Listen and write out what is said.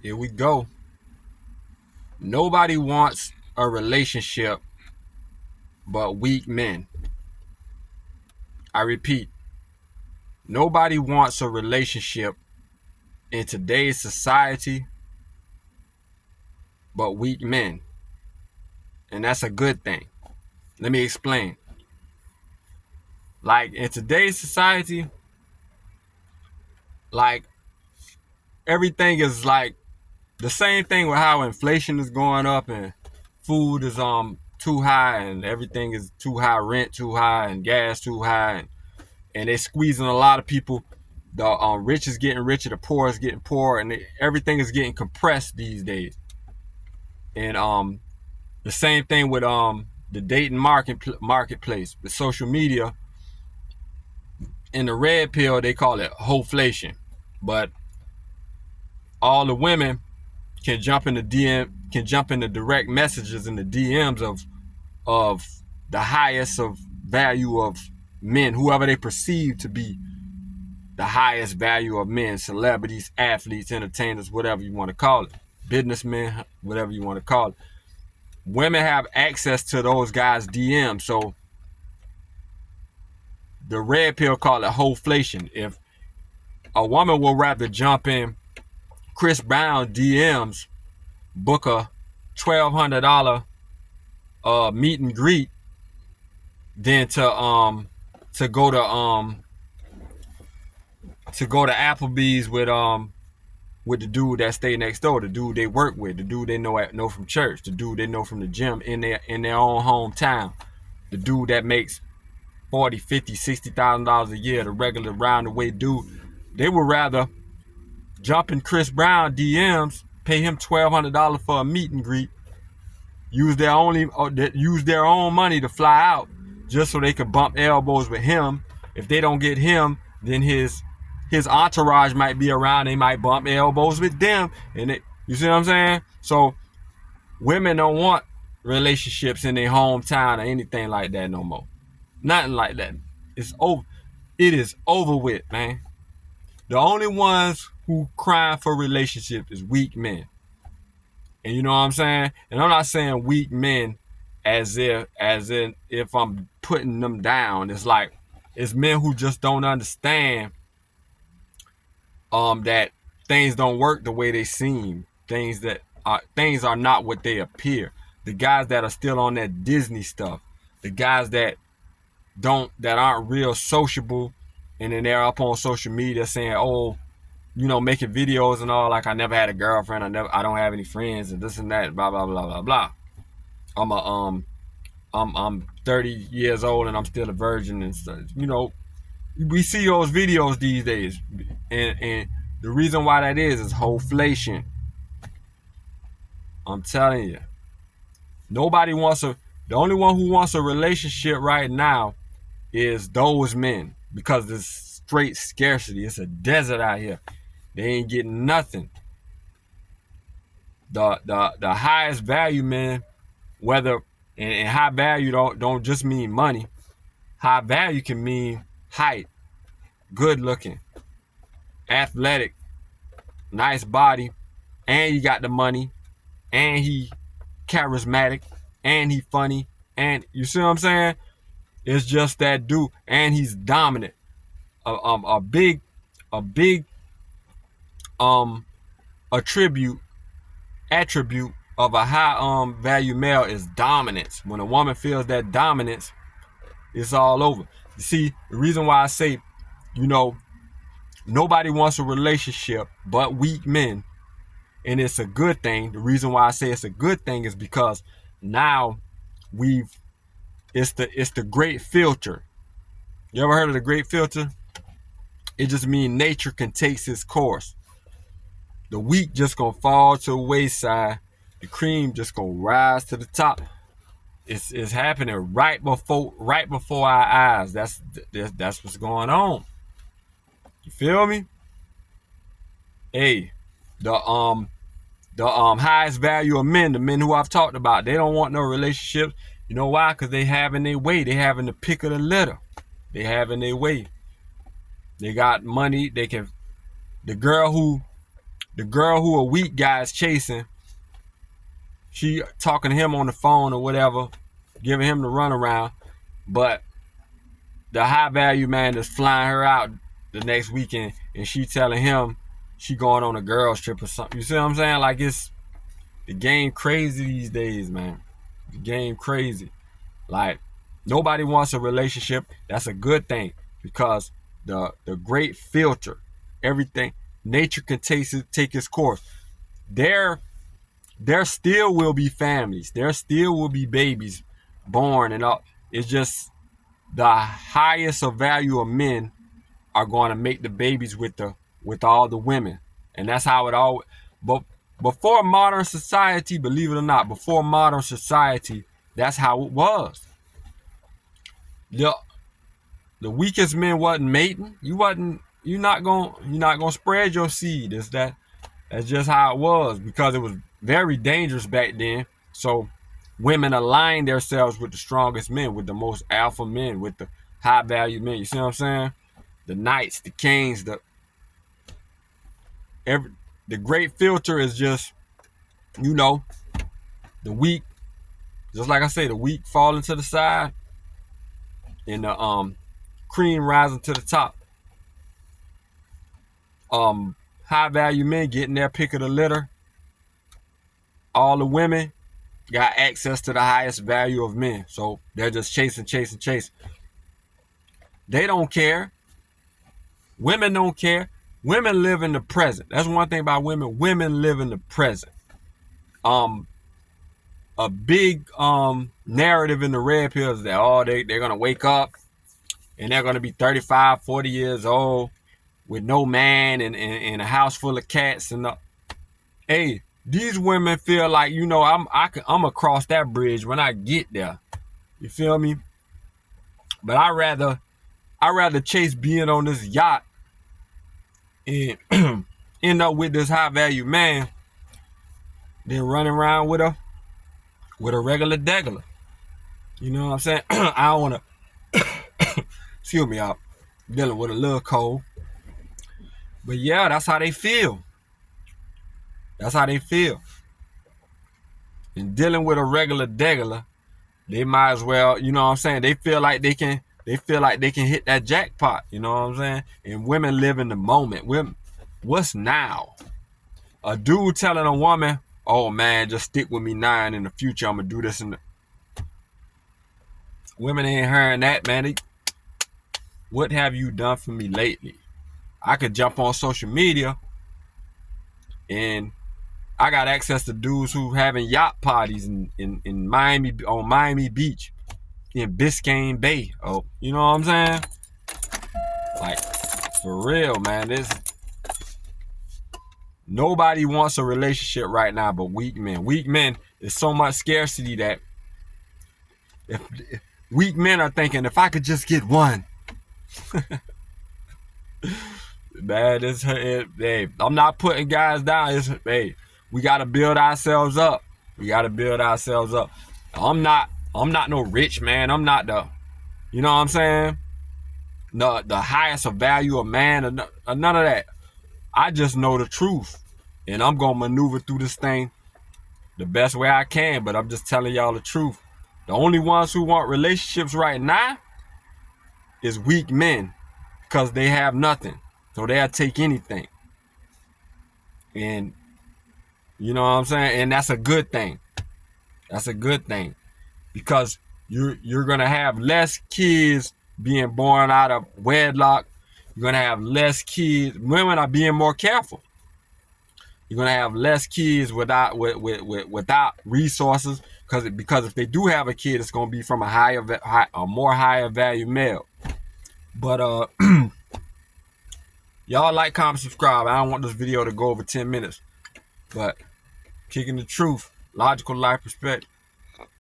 Here we go. Nobody wants a relationship but weak men. I repeat, nobody wants a relationship in today's society but weak men. And that's a good thing. Let me explain. Like in today's society, like everything is like the same thing with how inflation is going up and food is too high and everything is too high, rent too high and gas too high, and they're squeezing a lot of people. The rich is getting richer, the poor is getting poorer, and everything is getting compressed these days. And the same thing with the dating marketplace, the social media. In the red pill, they call it Whole-flation, but all the women can jump in the direct messages in the DMs of the highest of value of men, whoever they perceive to be the highest value of men, celebrities, athletes, entertainers, whatever you want to call it, businessmen, whatever you want to call it. Women have access to those guys' DMs, so the red pill call it Whole-flation. If a woman will rather jump in Chris Brown DMs, book a $1,200 meet and greet, than to go to Applebee's with the dude that stay next door, the dude they work with, the dude they know from church, the dude they know from the gym in their own hometown, the dude that makes $40,000, $50,000, $60,000 a year, the regular round the way dude. They would rather jump in Chris Brown DMs, pay him $1,200 for a meet and greet, use their own money to fly out just so they could bump elbows with him. If they don't get him, then his entourage might be around. They might bump elbows with them, and you see what I'm saying? So women don't want relationships in their hometown or anything like that no more. Nothing like that. It's over. It is over with, man. The only ones who crying for relationship is weak men. And you know what I'm saying? And I'm not saying weak men as in if I'm putting them down. It's like it's men who just don't understand that things don't work the way they seem. Things are not what they appear. The guys that are still on that Disney stuff, the guys that aren't real sociable, and then they're up on social media saying, oh, you know, making videos and all, like I never had a girlfriend, I don't have any friends, and this and that, blah blah blah blah blah. I'm 30 years old and I'm still a virgin and stuff. You know, we see those videos these days, and the reason why that is Whole-flation. I'm telling you, the only one who wants a relationship right now is those men, because there's straight scarcity. It's a desert out here. They ain't getting nothing. The highest value men, whether and high value don't just mean money. High value can mean height, good looking, athletic, nice body, and he got the money, and he charismatic, and he funny, and you see what I'm saying? It's just that dude, and he's dominant. A big attribute of a high value male is dominance. When a woman feels that dominance, it's all over. You see, the reason why I say, you know, nobody wants a relationship but weak men, and it's a good thing. The reason why I say it's a good thing is because now it's the great filter. You ever heard of the great filter? It just means nature can take its course. The weak just gonna fall to the wayside. The cream just gonna rise to the top. It's happening right before our eyes. That's what's going on. You feel me? Hey, the highest value of men, the men who I've talked about, they don't want no relationships. You know why? Because they having their way. They having the pick of the litter. They having their way. They got money. The girl who the girl who a weak guy is chasing, she talking to him on the phone or whatever, giving him the runaround, but the high value man is flying her out the next weekend, and she telling him she going on a girls trip or something. You see what I'm saying? Like, it's the game crazy these days, man. The game crazy. Like, nobody wants a relationship. That's a good thing, because the great filter, everything, nature can take its course. There still will be families. There still will be babies born and all. It's just the highest of value of men are going to make the babies with all the women, and that's how it all. But before modern society, believe it or not, before modern society, that's how it was. The weakest men wasn't mating. You're not gonna spread your seed. That's just how it was, because it was very dangerous back then. So women aligned themselves with the strongest men, with the most alpha men, with the high value men. You see what I'm saying? The knights, the kings, the great filter is just, the weak, just like I say, the weak falling to the side, and the cream rising to the top. High value men getting their pick of the litter. All the women got access to the highest value of men, so they're just chasing. They don't care. Women don't care. Women live in the present. That's one thing about women. Women live in the present. A big narrative in the red pill is that they're gonna wake up and they're gonna be 35, 40 years old with no man and a house full of cats and hey, these women feel like, I'm across that bridge when I get there. You feel me? But I rather chase being on this yacht and end up with this high value man than running around with a regular degular. You know what I'm saying? I don't want to excuse me, I'm dealing with a little cold. But yeah, that's how they feel. That's how they feel. And dealing with a regular degular, they might as well, you know what I'm saying? They feel like they can hit that jackpot, you know what I'm saying? And women live in the moment. Women, what's now? A dude telling a woman, oh man, just stick with me now, and in the future I'm gonna do this. And women ain't hearing that, man. What have you done for me lately? I could jump on social media and I got access to dudes who having yacht parties in Miami, on Miami Beach, in Biscayne Bay. Oh, you know what I'm saying? Like, for real, man. Nobody wants a relationship right now but weak men. Weak men, there's so much scarcity that if weak men are thinking, if I could just get one. Man, hey, I'm not putting guys down. Hey, we gotta build ourselves up. I'm not no rich man. I'm not you know what I'm saying? The highest of value of man, or none of that. I just know the truth, and I'm gonna maneuver through this thing the best way I can. But I'm just telling y'all the truth. The only ones who want relationships right now is weak men, because they have nothing, so they'll take anything. And you know what I'm saying? And that's a good thing. That's a good thing, because you're gonna have less kids being born out of wedlock. You're gonna have less kids. Women are being more careful. You're gonna have less kids without resources, because if they do have a kid, it's gonna be from a more higher value male. But y'all like, comment, subscribe. I don't want this video to go over 10 minutes, but kicking the truth, logical life perspective.